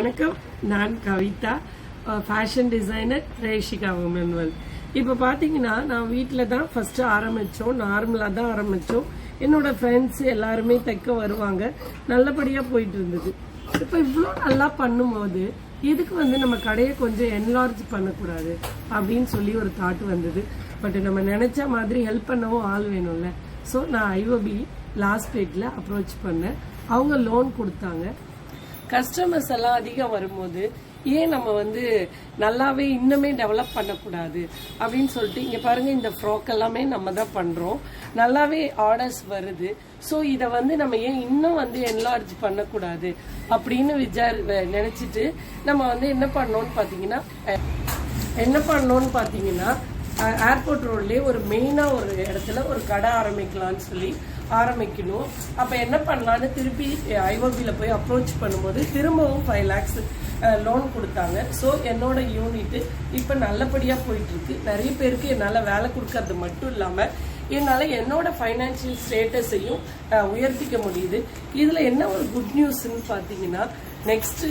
வணக்கம், நான் Kavitha, fashion designer, Reshika woman world. இப்போ பார்த்தீங்கன்னா நான் வீட்டில் தான் ஃபஸ்ட்டு ஆரம்பித்தோம், நார்மலாக தான் ஆரம்பித்தோம். என்னோடய ஃப்ரெண்ட்ஸ் எல்லாருமே தைக்க வருவாங்க, நல்லபடியாக போயிட்டு இருந்தது. இப்போ இவ்வளோ நல்லா பண்ணும்போது இதுக்கு நம்ம கடையை கொஞ்சம் என்லார்ஜ் பண்ணக்கூடாது அப்படின்னு சொல்லி ஒரு தாட் வந்தது. பட் நம்ம நினச்ச மாதிரி ஹெல்ப் பண்ணவும் ஆள் வேணும்ல. ஸோ நான் ஐஓபி லாஸ்பேட்டில் அப்ரோச் பண்ணேன். அவங்க லோன் கொடுத்தாங்க. கஸ்டமர்ஸ் எல்லாம் அதிகம் வரும்போது ஏன் நம்ம நல்லாவே இன்னுமே டெவலப் பண்ணக்கூடாது அப்படின்னு சொல்லிட்டு இங்கே பாருங்கள், இந்த ஃப்ராக் எல்லாமே நம்ம தான் பண்ணுறோம், நல்லாவே ஆர்டர்ஸ் வருது. ஸோ இதை நம்ம ஏன் இன்னும் என்லார்ஜ் பண்ணக்கூடாது அப்படின்னு நினச்சிட்டு நம்ம என்ன பண்ணோன்னு பார்த்தீங்கன்னா ஏர்போர்ட் ரோட்லேயே ஒரு மெயினாக ஒரு இடத்துல ஒரு கடை ஆரம்பிக்கலான்னு சொல்லி ஆரம்பிக்கணும். அப்போ என்ன பண்ணலான்னு திருப்பி ஐஓபியில் போய் அப்ரோச் பண்ணும்போது திரும்பவும் 5 lakhs லோன் கொடுத்தாங்க. ஸோ என்னோட யூனிட்டு இப்போ நல்லபடியாக போயிட்டுருக்கு. நிறைய பேருக்கு என்னால் வேலை கொடுக்கறது மட்டும் இல்லாமல் என்னால் என்னோட ஃபைனான்சியல் ஸ்டேட்டஸையும் உயர்த்திக்க முடியுது. இதில் என்ன ஒரு குட் நியூஸ்ன்னு பார்த்தீங்கன்னா, நெக்ஸ்ட்டு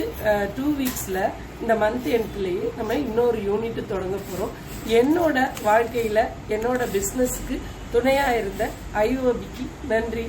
2 weeksல இந்த மந்த் எண்ட்லேயே நம்ம இன்னொரு யூனிட் தொடங்க போகிறோம். என்னோட வாழ்க்கையில் என்னோட பிஸ்னஸ்க்கு துணையாக இருந்த ஐஓபிக்கு நன்றி.